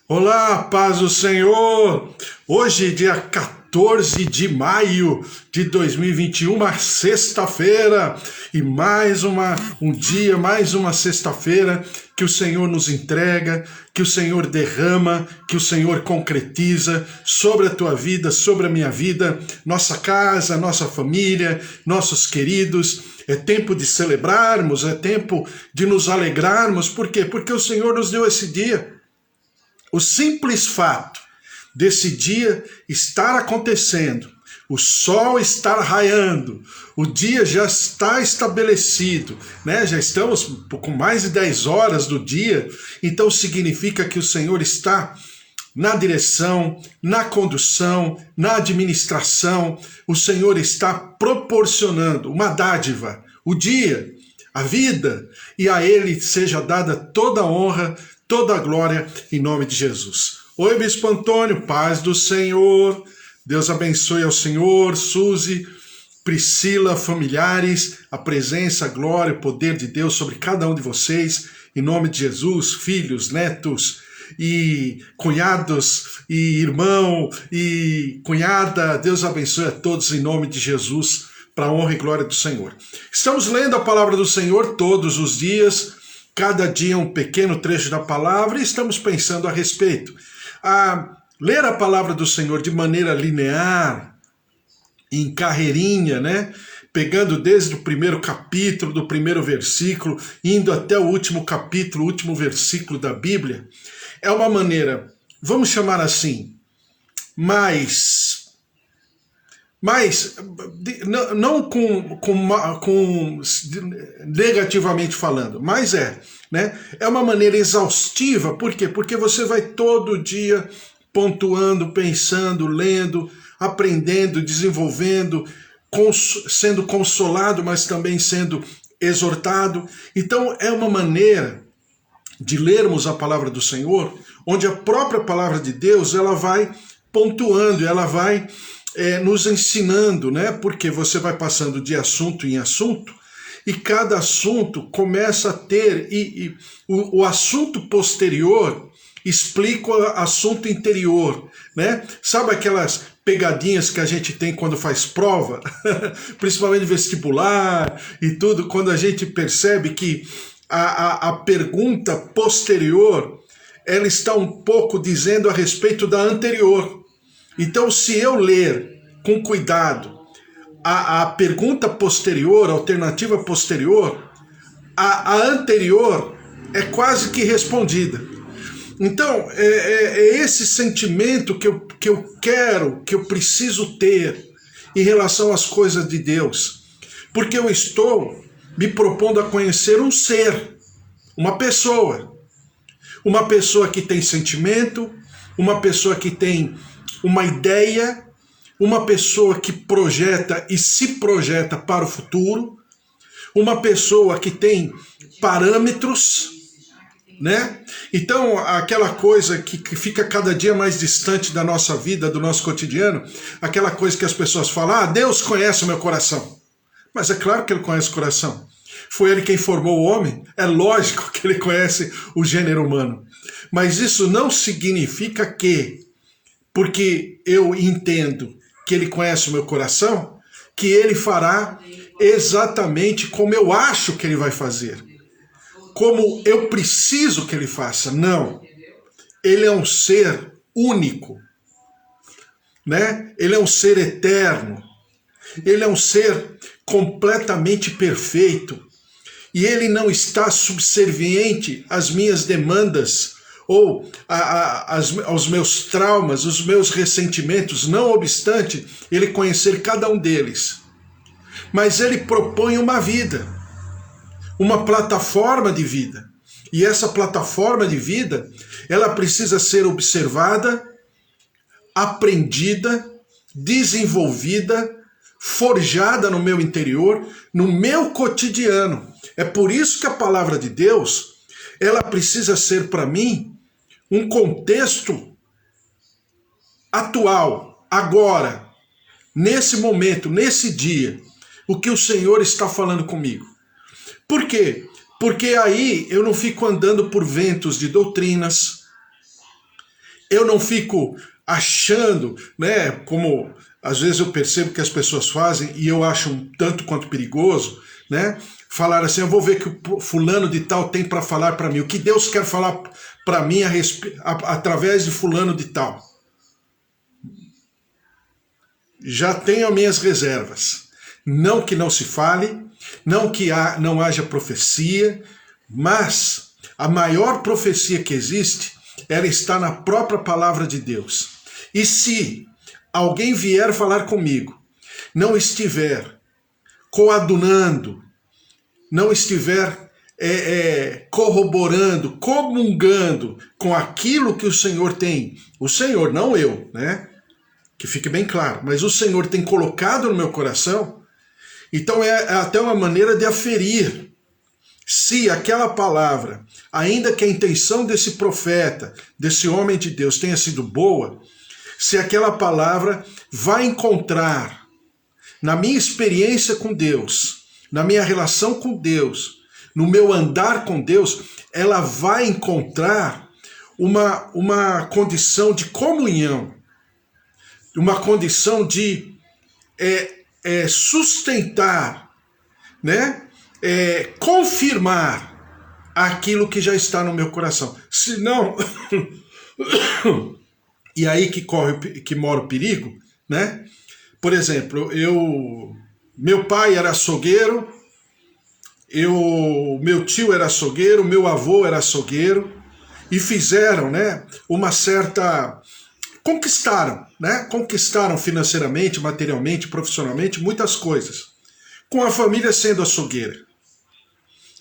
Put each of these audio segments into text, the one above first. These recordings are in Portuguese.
Olá, paz do Senhor! Hoje, dia 14 de maio de 2021, uma sexta-feira, e um dia, mais uma sexta-feira que o Senhor nos entrega, que o Senhor derrama, que o Senhor concretiza sobre a tua vida, sobre a minha vida, nossa casa, nossa família, nossos queridos. É tempo de celebrarmos, é tempo de nos alegrarmos. Por quê? Porque o Senhor nos deu esse dia. O simples fato desse dia estar acontecendo, o sol estar raiando, o dia já está estabelecido, né? Já estamos com mais de 10 horas do dia, então significa que o Senhor está na direção, na condução, na administração. O Senhor está proporcionando uma dádiva, o dia, a vida, e a Ele seja dada toda a honra, toda a glória, em nome de Jesus. Oi, Bispo Antônio, paz do Senhor. Deus abençoe ao Senhor, Suzy, Priscila, familiares, a presença, a glória, o poder de Deus sobre cada um de vocês, em nome de Jesus, filhos, netos e cunhados e irmão e cunhada. Deus abençoe a todos em nome de Jesus, para a honra e glória do Senhor. Estamos lendo a palavra do Senhor todos os dias, cada dia um pequeno trecho da palavra, e estamos pensando a respeito. Ler a palavra do Senhor de maneira linear, em carreirinha, né? Pegando desde o primeiro capítulo, do primeiro versículo, indo até o último capítulo, o último versículo da Bíblia, é uma maneira, vamos chamar assim, mais não com negativamente falando, mas né? É uma maneira exaustiva. Por quê? Porque você vai todo dia pontuando, pensando, lendo, aprendendo, desenvolvendo, sendo consolado, mas também sendo exortado. Então é uma maneira de lermos a palavra do Senhor, onde a própria palavra de Deus ela vai pontuando, ela vai nos ensinando, né? Porque você vai passando de assunto em assunto, e cada assunto começa a ter, o assunto posterior explica o assunto interior, né? Sabe aquelas pegadinhas que a gente tem quando faz prova, principalmente vestibular e tudo, quando a gente percebe que a pergunta posterior, ela está um pouco dizendo a respeito da anterior. Então, se eu ler com cuidado a pergunta posterior, a alternativa posterior, a anterior é quase que respondida. Então, é esse sentimento que eu quero, que eu preciso ter em relação às coisas de Deus. Porque eu estou me propondo a conhecer um ser, uma pessoa que tem sentimento, uma pessoa que tem uma ideia, uma pessoa que projeta e se projeta para o futuro, uma pessoa que tem parâmetros, né? Então, aquela coisa que fica cada dia mais distante da nossa vida, do nosso cotidiano, aquela coisa que as pessoas falam, Deus conhece o meu coração. Mas é claro que Ele conhece o coração. Foi Ele quem formou o homem, é lógico que Ele conhece o gênero humano. Mas isso não significa que, porque eu entendo que Ele conhece o meu coração, que Ele fará exatamente como eu acho que Ele vai fazer, como eu preciso que Ele faça. Não. Ele é um ser único, né? Ele é um ser eterno. Ele é um ser completamente perfeito. E Ele não está subserviente às minhas demandas ou aos meus traumas, os meus ressentimentos, não obstante Ele conhecer cada um deles. Mas Ele propõe uma vida, uma plataforma de vida. E essa plataforma de vida, ela precisa ser observada, aprendida, desenvolvida, forjada no meu interior, no meu cotidiano. É por isso que a palavra de Deus, ela precisa ser para mim um contexto atual, agora, nesse momento, nesse dia, o que o Senhor está falando comigo. Por quê? Porque aí eu não fico andando por ventos de doutrinas, Eu não fico achando, né, como às vezes eu percebo que as pessoas fazem, e eu acho um tanto quanto perigoso, né, falar assim, eu vou ver o que o fulano de tal tem para falar para mim, o que Deus quer falar para mim através de fulano de tal. Já tenho as minhas reservas. Não que não se fale, não que não haja profecia, mas a maior profecia que existe, ela está na própria palavra de Deus. E se alguém vier falar comigo, não estiver coadunando, não estiver corroborando, comungando com aquilo que o Senhor tem, o Senhor, não eu, né? Que fique bem claro, mas o Senhor tem colocado no meu coração, então é até uma maneira de aferir se aquela palavra, ainda que a intenção desse profeta, desse homem de Deus tenha sido boa, se aquela palavra vai encontrar, na minha experiência com Deus, na minha relação com Deus, no meu andar com Deus, ela vai encontrar uma condição de comunhão, uma condição de sustentar, né? Confirmar aquilo que já está no meu coração. Se não, e aí que mora o perigo, né? Por exemplo, meu pai era açougueiro, meu tio era açougueiro, meu avô era açougueiro, e fizeram, né, uma certa... Conquistaram financeiramente, materialmente, profissionalmente, muitas coisas, com a família sendo açougueira.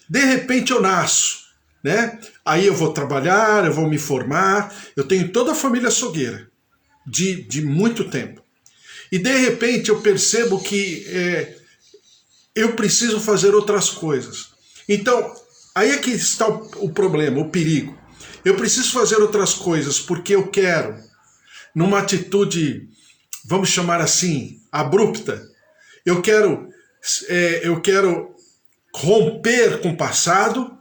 De repente eu nasço, né? Aí eu vou trabalhar, eu vou me formar, eu tenho toda a família açougueira, de muito tempo. E de repente eu percebo que eu preciso fazer outras coisas. Então, aí é que está o problema, o perigo. Eu preciso fazer outras coisas porque eu quero, numa atitude, vamos chamar assim, abrupta, eu quero romper com o passado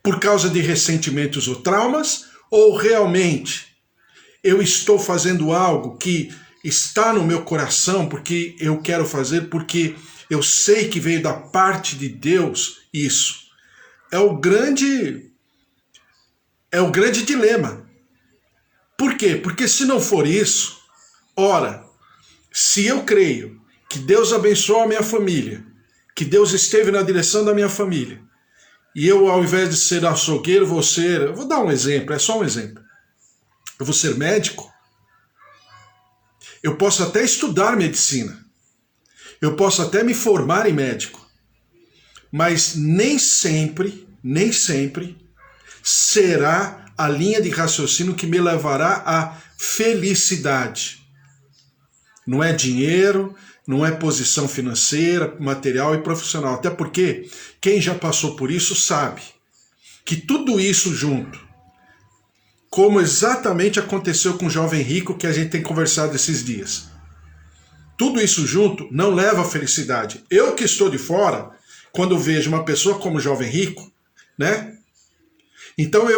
por causa de ressentimentos ou traumas, ou realmente eu estou fazendo algo que está no meu coração porque eu quero fazer, porque eu sei que veio da parte de Deus isso. É o grande dilema. Por quê? Porque se não for isso, ora, se eu creio que Deus abençoou a minha família, que Deus esteve na direção da minha família, e eu, ao invés de ser açougueiro, eu vou dar um exemplo, é só um exemplo. Eu vou ser médico, eu posso até estudar medicina, eu posso até me formar em médico, mas nem sempre será a linha de raciocínio que me levará à felicidade. Não é dinheiro, não é posição financeira, material e profissional. Até porque quem já passou por isso sabe que tudo isso junto, como exatamente aconteceu com o jovem rico que a gente tem conversado esses dias, tudo isso junto não leva à felicidade. Eu que estou de fora, quando vejo uma pessoa como o jovem rico, né? Então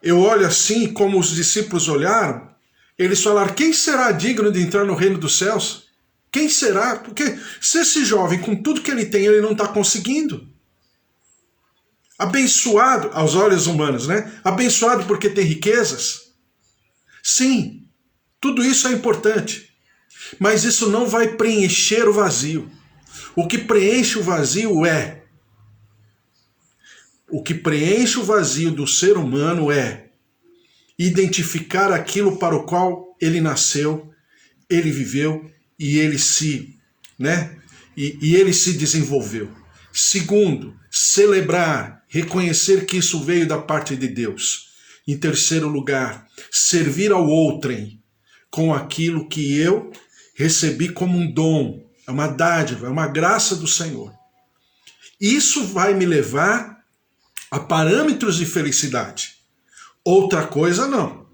eu olho assim como os discípulos olharam, eles falaram, quem será digno de entrar no reino dos céus? Quem será? Porque se esse jovem, com tudo que ele tem, ele não está conseguindo. Abençoado, aos olhos humanos, né? Abençoado porque tem riquezas. Sim, tudo isso é importante. Mas isso não vai preencher o vazio. O que preenche o vazio é... O que preenche o vazio do ser humano é identificar aquilo para o qual ele nasceu, ele viveu e ele se, né? E ele se desenvolveu. Segundo, celebrar, reconhecer que isso veio da parte de Deus. Em terceiro lugar, servir ao outrem com aquilo que eu recebi como um dom, é uma dádiva, é uma graça do Senhor. Isso vai me levar a parâmetros de felicidade. Outra coisa não.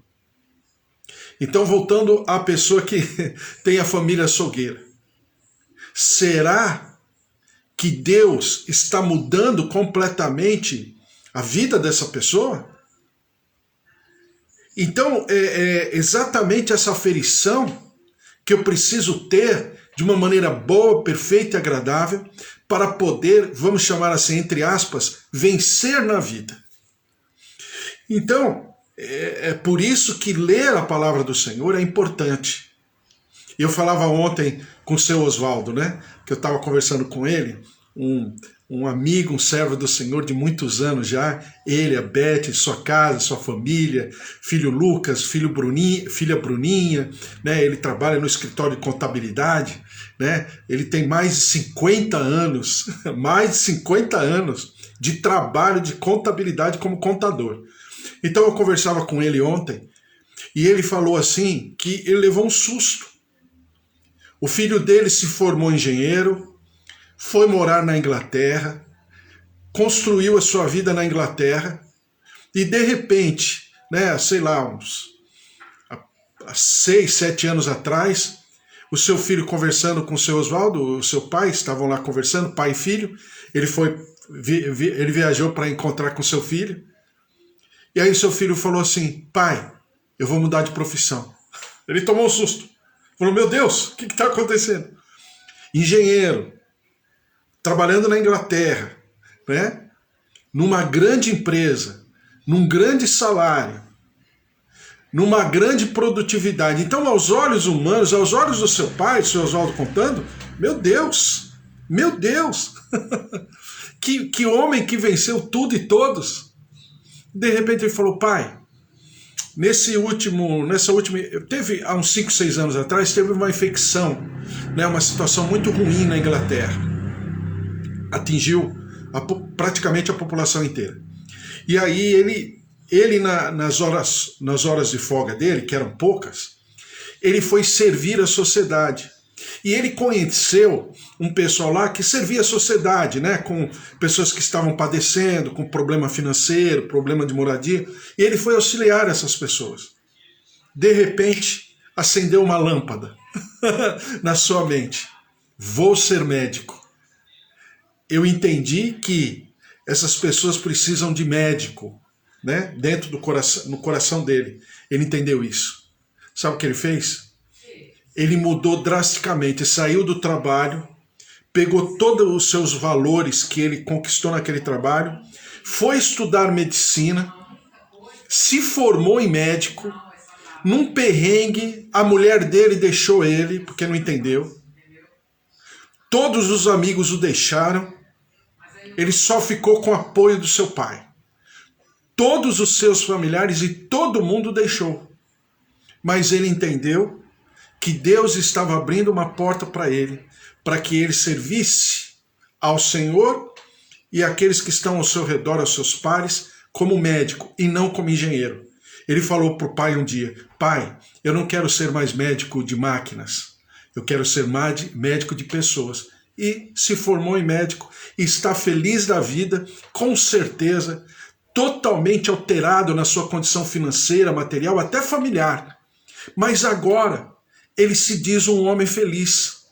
Então, voltando à pessoa que tem a família açougueira. Será que Deus está mudando completamente a vida dessa pessoa? Então, é exatamente essa aferição que eu preciso ter de uma maneira boa, perfeita e agradável para poder, vamos chamar assim, entre aspas, vencer na vida. Então, é por isso que ler a palavra do Senhor é importante. Eu falava ontem com o seu Oswaldo, né? Que eu estava conversando com ele, um amigo, um servo do Senhor de muitos anos já, ele, a Beth, sua casa, sua família, filho Lucas, filha Bruninha, né? Ele trabalha no escritório de contabilidade, né? Ele tem mais de 50 anos, mais de 50 anos de trabalho de contabilidade como contador. Então eu conversava com ele ontem e ele falou assim que ele levou um susto. O filho dele se formou engenheiro, foi morar na Inglaterra, construiu a sua vida na Inglaterra e de repente, né, sei lá, há 6, 7 anos atrás, o seu filho conversando com o seu Oswaldo, o seu pai, estavam lá conversando, pai e filho, ele viajou para encontrar com seu filho, e aí seu filho falou assim, pai, eu vou mudar de profissão. Ele tomou um susto, falou, meu Deus, o que está acontecendo? Engenheiro, trabalhando na Inglaterra, né? Numa grande empresa, num grande salário, numa grande produtividade. Então, aos olhos humanos, aos olhos do seu pai, do seu Oswaldo contando, meu Deus, que homem que venceu tudo e todos. De repente ele falou, pai, teve há uns 5, 6 anos atrás, teve uma infecção, né, uma situação muito ruim na Inglaterra. Atingiu praticamente a população inteira. E aí ele nas horas de folga dele, que eram poucas, ele foi servir a sociedade. E ele conheceu um pessoal lá que servia a sociedade, né, com pessoas que estavam padecendo, com problema financeiro, problema de moradia, e ele foi auxiliar essas pessoas. De repente, acendeu uma lâmpada na sua mente. Vou ser médico. Eu entendi que essas pessoas precisam de médico, né, dentro do coração, no coração dele. Ele entendeu isso. Sabe o que ele fez? Ele mudou drasticamente, saiu do trabalho, pegou todos os seus valores que ele conquistou naquele trabalho, foi estudar medicina, se formou em médico, num perrengue, a mulher dele deixou ele, porque não entendeu, todos os amigos o deixaram, ele só ficou com o apoio do seu pai. Todos os seus familiares e todo mundo deixou. Mas ele entendeu que Deus estava abrindo uma porta para que ele servisse ao Senhor e àqueles que estão ao seu redor, aos seus pares, como médico e não como engenheiro. Ele falou para o pai um dia, pai, eu não quero ser mais médico de máquinas, eu quero ser médico de pessoas. E se formou em médico e está feliz da vida, com certeza, totalmente alterado na sua condição financeira, material, até familiar. Mas agora, ele se diz um homem feliz.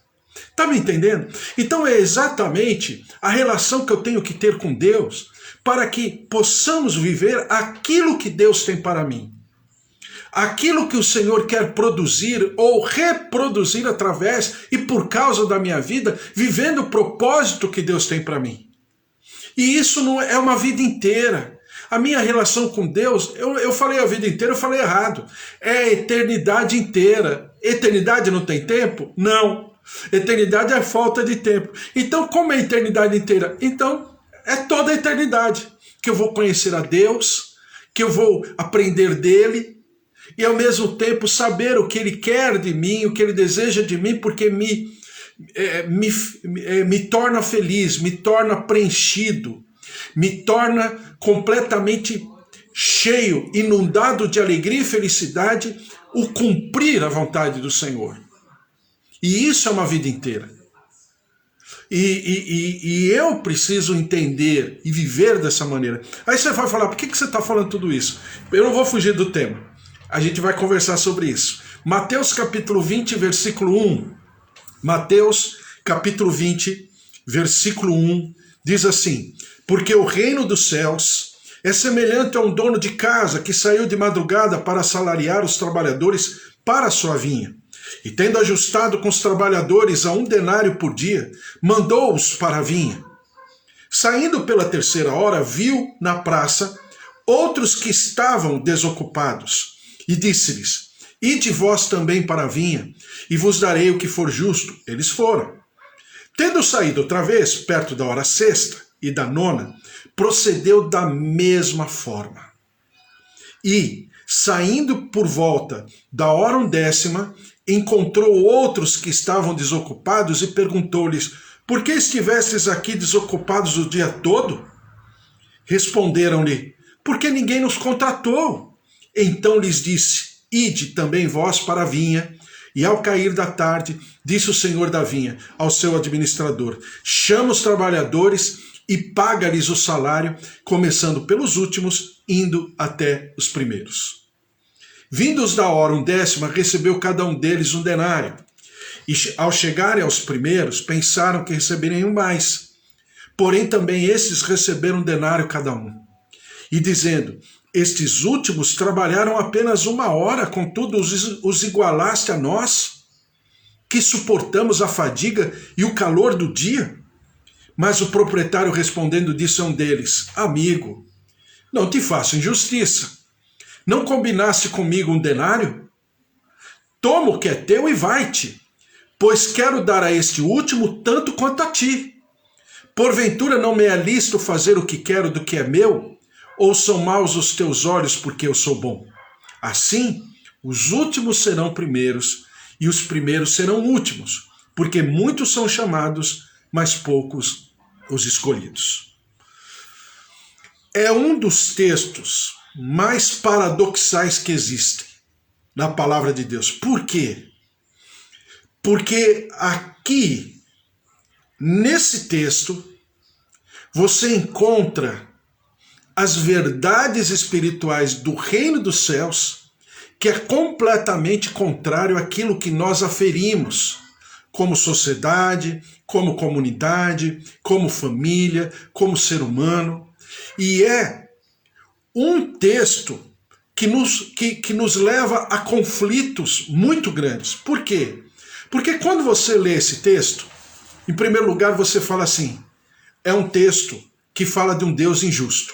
Está me entendendo? Então é exatamente a relação que eu tenho que ter com Deus para que possamos viver aquilo que Deus tem para mim. Aquilo que o Senhor quer produzir ou reproduzir através e por causa da minha vida, vivendo o propósito que Deus tem para mim. E isso não é uma vida inteira. A minha relação com Deus, eu falei a vida inteira, eu falei errado. É a eternidade inteira. Eternidade não tem tempo? Não. Eternidade é falta de tempo. Então, como é a eternidade inteira? Então, é toda a eternidade. Que eu vou conhecer a Deus, que eu vou aprender dele, e ao mesmo tempo saber o que ele quer de mim, o que ele deseja de mim, porque me torna feliz, me torna preenchido, me torna completamente cheio, inundado de alegria e felicidade, o cumprir a vontade do Senhor. E isso é uma vida inteira. E eu preciso entender e viver dessa maneira. Aí você vai falar, por que você está falando tudo isso? Eu não vou fugir do tema. A gente vai conversar sobre isso. Mateus capítulo 20, versículo 1. Mateus capítulo 20, versículo 1, diz assim, porque o reino dos céus É semelhante a um dono de casa que saiu de madrugada para assalariar os trabalhadores para a sua vinha. E tendo ajustado com os trabalhadores a 1 denário por dia, mandou-os para a vinha. Saindo pela 3ª hora, viu na praça outros que estavam desocupados, e disse-lhes: Ide vós também para a vinha, e vos darei o que for justo. Eles foram. Tendo saído outra vez, perto da hora 6ª e da 9ª, procedeu da mesma forma. E, saindo por volta da hora 10ª, encontrou outros que estavam desocupados e perguntou-lhes: Por que estivestes aqui desocupados o dia todo? Responderam-lhe: Porque ninguém nos contratou. Então lhes disse: Ide também vós para a vinha. E ao cair da tarde, disse o senhor da vinha ao seu administrador: Chama os trabalhadores e paga-lhes o salário, começando pelos últimos, indo até os primeiros. Vindos da hora 10ª, recebeu cada um deles 1 denário. E ao chegarem aos primeiros, pensaram que receberiam mais. Porém também estes receberam 1 denário cada um. E dizendo: Estes últimos trabalharam apenas 1 hora, contudo os igualaste a nós, que suportamos a fadiga e o calor do dia? Mas o proprietário respondendo disse a um deles: Amigo, não te faço injustiça. Não combinaste comigo 1 denário? Toma o que é teu e vai-te, pois quero dar a este último tanto quanto a ti. Porventura não me é lícito fazer o que quero do que é meu? Ou são maus os teus olhos porque eu sou bom? Assim, os últimos serão primeiros e os primeiros serão últimos, porque muitos são chamados, mas poucos os escolhidos. É um dos textos mais paradoxais que existem na palavra de Deus. Por quê? Porque aqui, nesse texto, você encontra as verdades espirituais do reino dos céus, que é completamente contrário àquilo que nós aferimos como sociedade, como comunidade, como família, como ser humano. E é um texto que nos leva a conflitos muito grandes. Por quê? Porque quando você lê esse texto, em primeiro lugar você fala assim: é um texto que fala de um Deus injusto.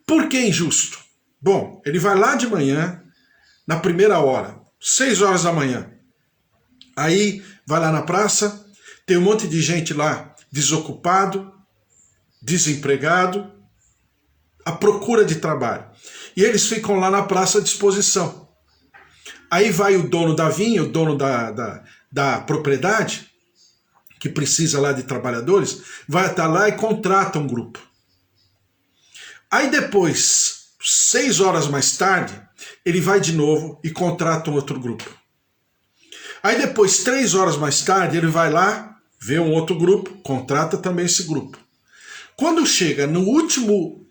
Por que injusto? Bom, ele vai lá de manhã, na primeira hora, 6 horas da manhã. Aí vai lá na praça, tem um monte de gente lá desocupado, desempregado, à procura de trabalho. E eles ficam lá na praça à disposição. Aí vai o dono da vinha, o dono da propriedade, que precisa lá de trabalhadores, vai até lá e contrata um grupo. Aí depois, 6 horas mais tarde, ele vai de novo e contrata um outro grupo. Aí depois, 3 horas mais tarde, ele vai lá, vê um outro grupo, contrata também esse grupo. Quando chega no último,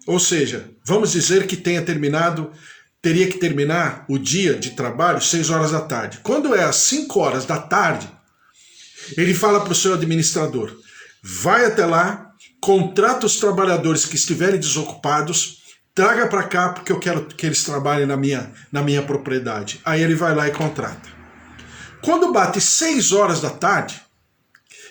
ou seja, vamos dizer que teria que terminar o dia de trabalho 6 horas da tarde. Quando é às 5 horas da tarde, ele fala para o seu administrador: vai até lá, contrata os trabalhadores que estiverem desocupados, traga para cá porque eu quero que eles trabalhem na minha propriedade. Aí ele vai lá e contrata. Quando bate 6 horas da tarde,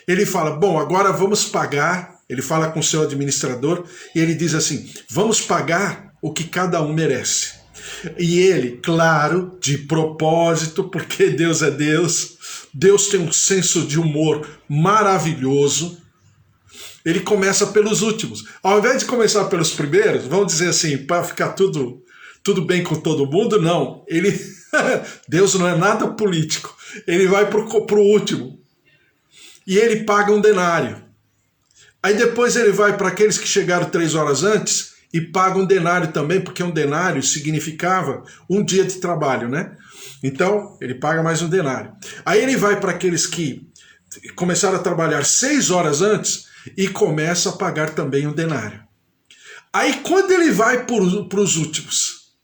ele fala: bom, agora vamos pagar. Ele fala com o seu administrador e ele diz assim: vamos pagar o que cada um merece. E ele, claro, de propósito, porque Deus é Deus, Deus tem um senso de humor maravilhoso, ele começa pelos últimos. Ao invés de começar pelos primeiros, vamos dizer assim, para ficar tudo bem com todo mundo, não. Deus não é nada político. Ele vai para o último. E ele paga 1 denário. Aí depois ele vai para aqueles que chegaram 3 horas antes e paga 1 denário também, porque 1 denário significava 1 dia de trabalho, né? Então, ele paga mais 1 denário. Aí ele vai para aqueles que começaram a trabalhar 6 horas antes e começa a pagar também 1 denário. Aí quando ele vai para os últimos,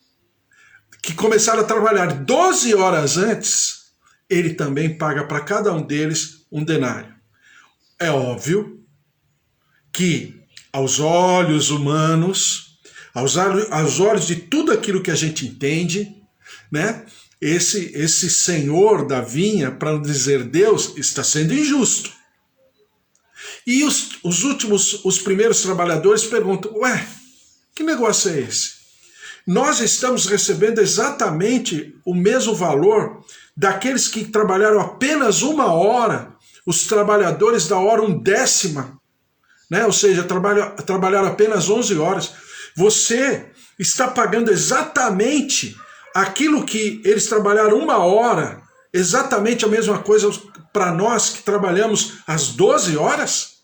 que começaram a trabalhar 12 horas antes, ele também paga para cada um deles 1 denário. É óbvio que aos olhos humanos, aos olhos de tudo aquilo que a gente entende, né? Esse senhor da vinha, para não dizer Deus, está sendo injusto. E os primeiros trabalhadores perguntam, ué, que negócio é esse? Nós estamos recebendo exatamente o mesmo valor daqueles que trabalharam apenas 1 hora, os trabalhadores da hora 1/10, né? Ou seja, trabalharam apenas 11 horas. Você está pagando exatamente aquilo que eles trabalharam 1 hora, exatamente a mesma coisa para nós que trabalhamos às 12 horas?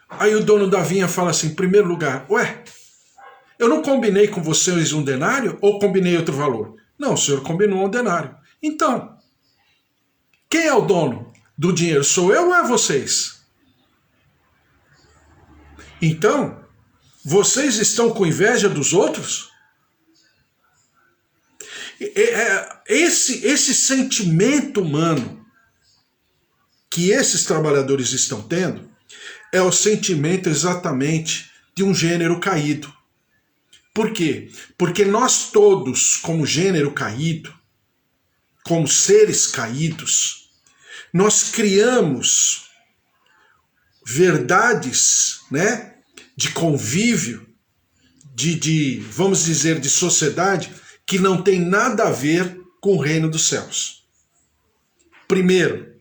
Aí o dono da vinha fala assim, em primeiro lugar, ué, eu não combinei com vocês 1 denário ou combinei outro valor? Não, o senhor combinou 1 denário. Então, quem é o dono do dinheiro? Sou eu ou é vocês? Então, vocês estão com inveja dos outros? Esse sentimento humano que esses trabalhadores estão tendo é o sentimento exatamente de um gênero caído. Por quê? Porque nós todos, como gênero caído, como seres caídos, nós criamos verdades, né, de convívio, vamos dizer, de sociedade, que não tem nada a ver com o reino dos céus. Primeiro,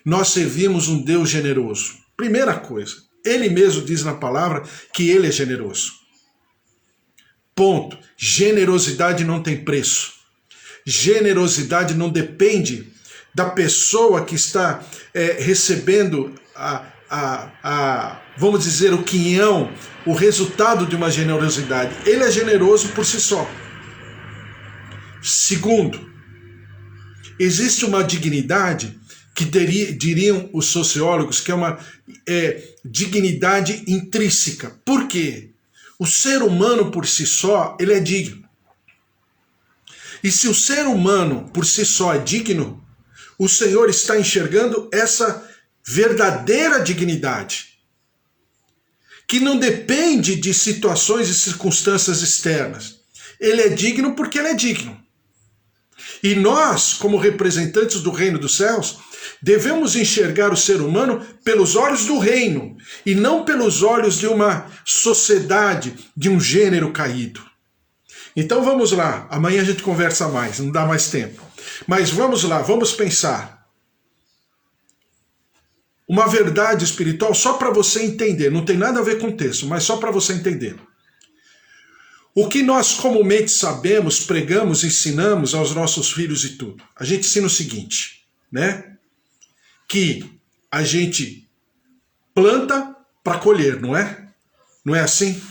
nós servimos um Deus generoso. Primeira coisa, ele mesmo diz na palavra que ele é generoso. Ponto. Generosidade não tem preço. Generosidade não depende da pessoa que está recebendo vamos dizer, o quinhão, o resultado de uma generosidade. Ele é generoso por si só. Segundo, existe uma dignidade que diriam os sociólogos que é uma dignidade intrínseca. Por quê? O ser humano por si só, ele é digno. E se o ser humano por si só é digno, o Senhor está enxergando essa verdadeira dignidade, que não depende de situações e circunstâncias externas. Ele é digno porque ele é digno. E nós, como representantes do reino dos céus, devemos enxergar o ser humano pelos olhos do reino e não pelos olhos de uma sociedade, de um gênero caído. Então vamos lá, amanhã a gente conversa mais, não dá mais tempo. Mas vamos lá, vamos pensar. Uma verdade espiritual só para você entender, não tem nada a ver com o texto, mas só para você entender. O que nós comumente sabemos, pregamos, ensinamos aos nossos filhos e tudo. A gente ensina o seguinte, né? Que a gente planta para colher, não é? Não é assim?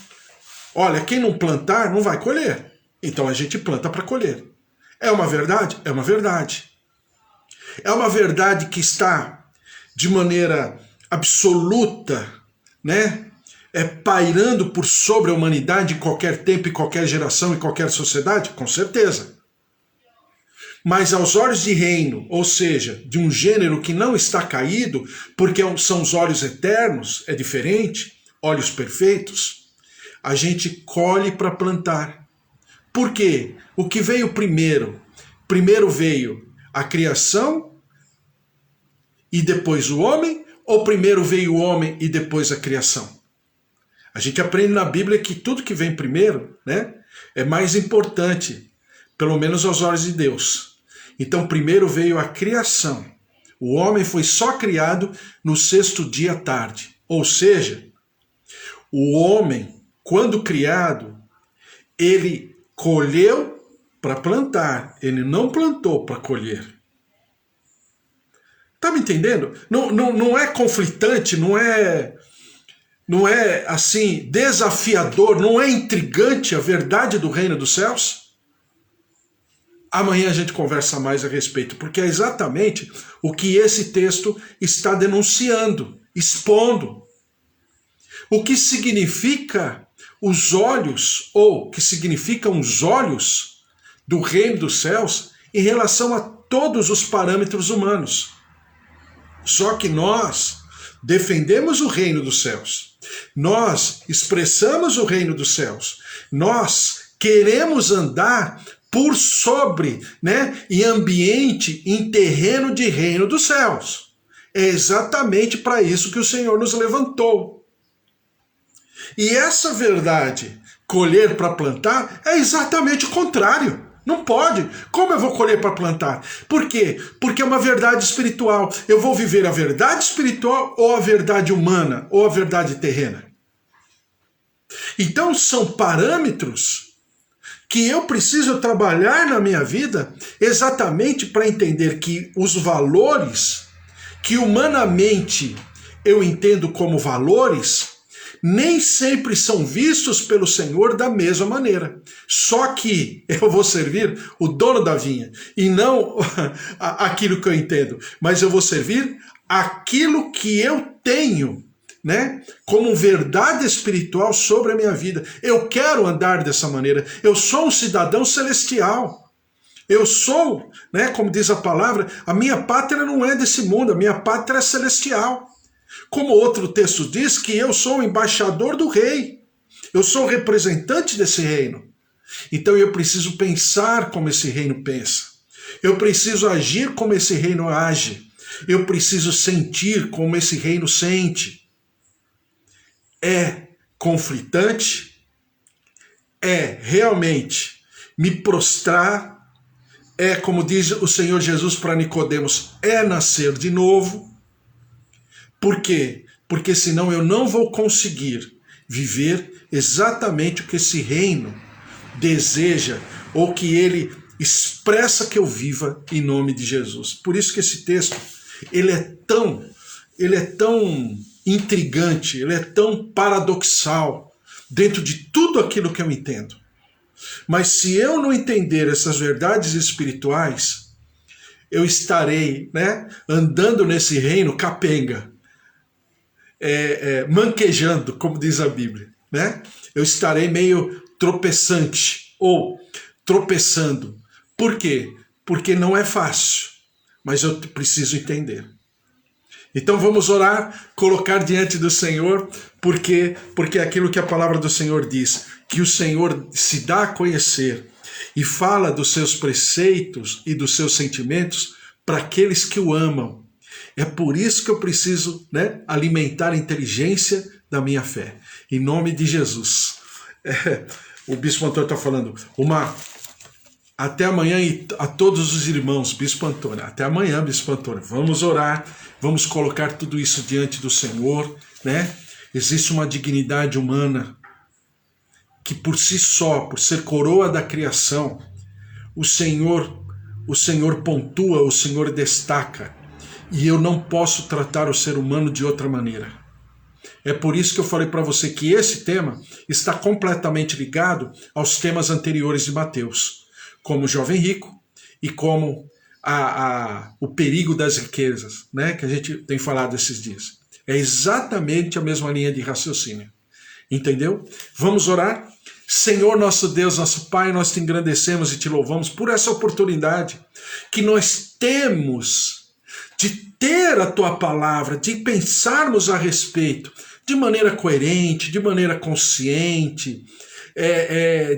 Olha, quem não plantar não vai colher. Então a gente planta para colher. É uma verdade? É uma verdade. É uma verdade que está de maneira absoluta, né? Pairando por sobre a humanidade em qualquer tempo, em qualquer geração, em qualquer sociedade? Com certeza. Mas aos olhos de reino, ou seja, de um gênero que não está caído, porque são os olhos eternos, é diferente, olhos perfeitos, a gente colhe para plantar. Por quê? O que veio primeiro? Primeiro veio a criação e depois o homem, ou primeiro veio o homem e depois a criação? A gente aprende na Bíblia que tudo que vem primeiro, né, é mais importante, pelo menos aos olhos de Deus. Então primeiro veio a criação. O homem foi só criado no 6º dia à tarde. Ou seja, o homem, quando criado, ele colheu para plantar, ele não plantou para colher. Tá me entendendo? Não é conflitante, não é assim desafiador, não é intrigante a verdade do reino dos céus? Amanhã a gente conversa mais a respeito, porque é exatamente o que esse texto está denunciando, expondo. O que significa os olhos, ou que significam os olhos do reino dos céus em relação a todos os parâmetros humanos. Só que nós defendemos o reino dos céus, nós expressamos o reino dos céus, nós queremos andar por sobre, né, em ambiente, em terreno de reino dos céus. É exatamente para isso que o Senhor nos levantou. E essa verdade, colher para plantar, é exatamente o contrário. Não pode. Como eu vou colher para plantar? Por quê? Porque é uma verdade espiritual. Eu vou viver a verdade espiritual ou a verdade humana ou a verdade terrena? Então são parâmetros que eu preciso trabalhar na minha vida exatamente para entender que os valores que humanamente eu entendo como valores nem sempre são vistos pelo Senhor da mesma maneira. Só que eu vou servir o dono da vinha e não aquilo que eu entendo, mas eu vou servir aquilo que eu tenho, né, como verdade espiritual sobre a minha vida. Eu quero andar dessa maneira. Eu sou um cidadão celestial. Eu sou, né, como diz a palavra, a minha pátria não é desse mundo, a minha pátria é celestial. Como outro texto diz, que eu sou o embaixador do rei. Eu sou o representante desse reino. Então eu preciso pensar como esse reino pensa. Eu preciso agir como esse reino age. Eu preciso sentir como esse reino sente. É conflitante? É realmente me prostrar? É, como diz o Senhor Jesus para Nicodemos, é nascer de novo? Por quê? Porque senão eu não vou conseguir viver exatamente o que esse reino deseja ou que ele expressa que eu viva em nome de Jesus. Por isso que esse texto, ele é tão intrigante, ele é tão paradoxal dentro de tudo aquilo que eu entendo. Mas se eu não entender essas verdades espirituais, eu estarei, né, andando nesse reino capenga, manquejando, como diz a Bíblia, né? Eu estarei meio tropeçante ou tropeçando. Por quê? Porque não é fácil, mas eu preciso entender. Então vamos orar, colocar diante do Senhor, porque é aquilo que a palavra do Senhor diz, que o Senhor se dá a conhecer e fala dos seus preceitos e dos seus sentimentos para aqueles que o amam. É por isso que eu preciso, né, alimentar a inteligência da minha fé. Em nome de Jesus. O Bispo Antônio está falando, até amanhã e a todos os irmãos, Bispo Antônio. Até amanhã, Bispo Antônio. Vamos orar, vamos colocar tudo isso diante do Senhor, né? Existe uma dignidade humana que por si só, por ser coroa da criação, o Senhor pontua, o Senhor destaca. E eu não posso tratar o ser humano de outra maneira. É por isso que eu falei para você que esse tema está completamente ligado aos temas anteriores de Mateus, como o jovem rico e como o perigo das riquezas, né, que a gente tem falado esses dias. É exatamente a mesma linha de raciocínio. Entendeu? Vamos orar? Senhor nosso Deus, nosso Pai, nós te engrandecemos e te louvamos por essa oportunidade que nós temos de ter a tua palavra, de pensarmos a respeito de maneira coerente, de maneira consciente,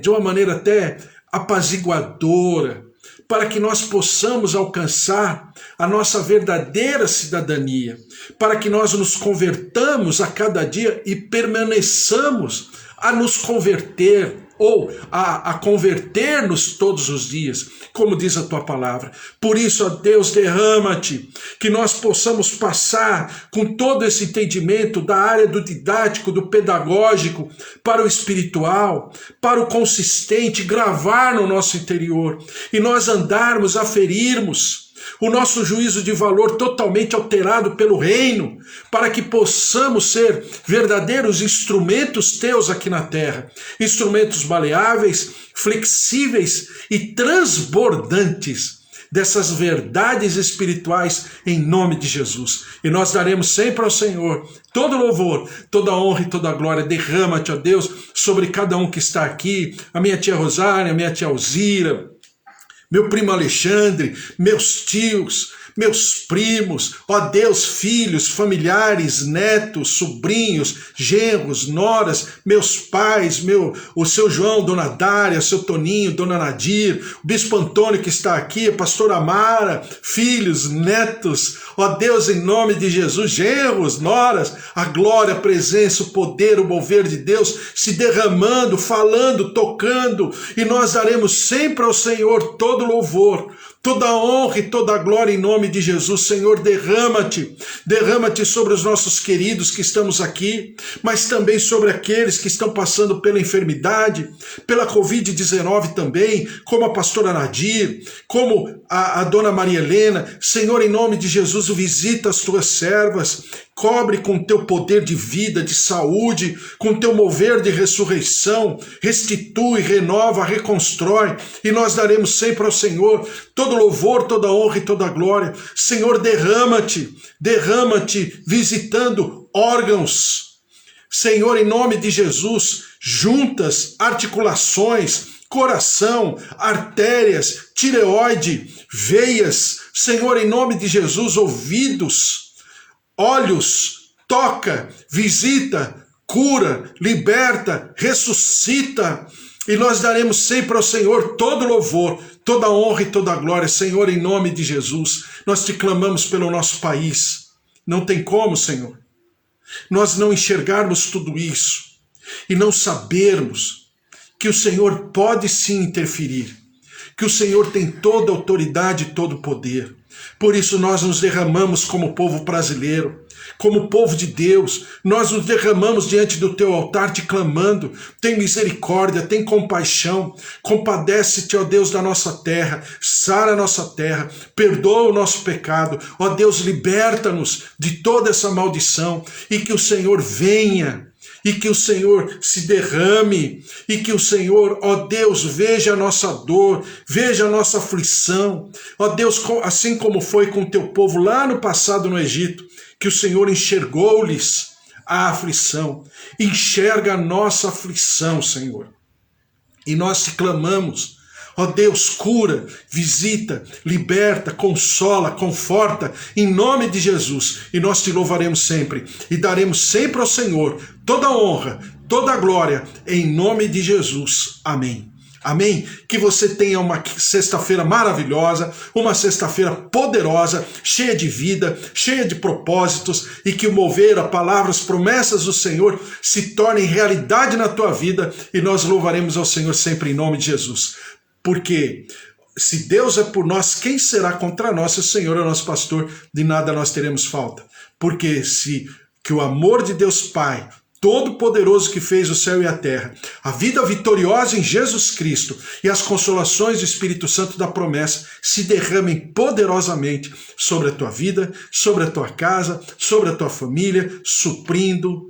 de uma maneira até apaziguadora, para que nós possamos alcançar a nossa verdadeira cidadania, para que nós nos convertamos a cada dia e permaneçamos a nos converter, ou a converter-nos todos os dias, como diz a tua palavra. Por isso, ó Deus, derrama-te, que nós possamos passar com todo esse entendimento da área do didático, do pedagógico, para o espiritual, para o consistente, gravar no nosso interior, e nós andarmos, aferirmos o nosso juízo de valor totalmente alterado pelo reino, para que possamos ser verdadeiros instrumentos teus aqui na terra, instrumentos maleáveis, flexíveis e transbordantes dessas verdades espirituais em nome de Jesus. E nós daremos sempre ao Senhor todo louvor, toda honra e toda glória. Derrama-te, ó Deus, sobre cada um que está aqui, a minha tia Rosária, a minha tia Alzira, meu primo Alexandre, meus tios, meus primos, ó Deus, filhos, familiares, netos, sobrinhos, genros, noras, meus pais, o seu João, dona Dária, seu Toninho, dona Nadir, o bispo Antônio que está aqui, a pastora Amara, filhos, netos, ó Deus, em nome de Jesus, genros, noras, a glória, a presença, o poder, o mover de Deus se derramando, falando, tocando, e nós daremos sempre ao Senhor todo louvor, toda a honra e toda a glória em nome de Jesus. Senhor, derrama-te sobre os nossos queridos que estamos aqui, mas também sobre aqueles que estão passando pela enfermidade, pela Covid-19 também, como a pastora Nadir, como a dona Maria Helena. Senhor, em nome de Jesus, visita as tuas servas, cobre com teu poder de vida, de saúde, com teu mover de ressurreição, restitui, renova, reconstrói, e nós daremos sempre ao Senhor todo louvor, toda honra e toda glória. Senhor, derrama-te visitando órgãos, Senhor, em nome de Jesus, juntas, articulações, coração, artérias, tireoide, veias, Senhor, em nome de Jesus, ouvidos, olhos, toca, visita, cura, liberta, ressuscita, e nós daremos sempre ao Senhor todo louvor, toda honra e toda glória. Senhor, em nome de Jesus, nós te clamamos pelo nosso país. Não tem como, Senhor, nós não enxergarmos tudo isso e não sabermos que o Senhor pode sim interferir, que o Senhor tem toda a autoridade e todo o poder. Por isso nós nos derramamos como povo brasileiro, como povo de Deus, nós nos derramamos diante do teu altar te clamando, tem misericórdia, tem compaixão, compadece-te, ó Deus, da nossa terra, sara a nossa terra, perdoa o nosso pecado, ó Deus, liberta-nos de toda essa maldição, e que o Senhor venha, e que o Senhor se derrame, e que o Senhor, ó Deus, veja a nossa dor, veja a nossa aflição, ó Deus, assim como foi com o teu povo lá no passado no Egito, que o Senhor enxergou-lhes a aflição, enxerga a nossa aflição, Senhor, e nós te clamamos, ó Deus, cura, visita, liberta, consola, conforta, em nome de Jesus, e nós te louvaremos sempre, e daremos sempre ao Senhor toda a honra, toda a glória, em nome de Jesus. Amém. Amém? Que você tenha uma sexta-feira maravilhosa, uma sexta-feira poderosa, cheia de vida, cheia de propósitos, e que o mover, a palavra, as promessas do Senhor se tornem realidade na tua vida, e nós louvaremos ao Senhor sempre em nome de Jesus. Porque se Deus é por nós, quem será contra nós? Se o Senhor é nosso pastor, de nada nós teremos falta. Porque que o amor de Deus Pai, Todo-Poderoso, que fez o céu e a terra, a vida vitoriosa em Jesus Cristo e as consolações do Espírito Santo da promessa se derramem poderosamente sobre a tua vida, sobre a tua casa, sobre a tua família, suprindo,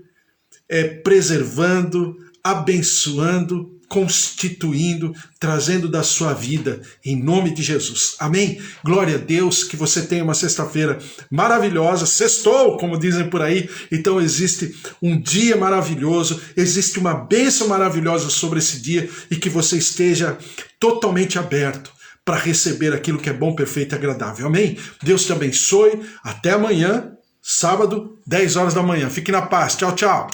preservando, abençoando, constituindo, trazendo da sua vida, em nome de Jesus. Amém? Glória a Deus, que você tenha uma sexta-feira maravilhosa, sextou, como dizem por aí, então existe um dia maravilhoso, existe uma bênção maravilhosa sobre esse dia, e que você esteja totalmente aberto para receber aquilo que é bom, perfeito e agradável. Amém? Deus te abençoe, até amanhã, sábado, 10 horas da manhã. Fique na paz, tchau, tchau.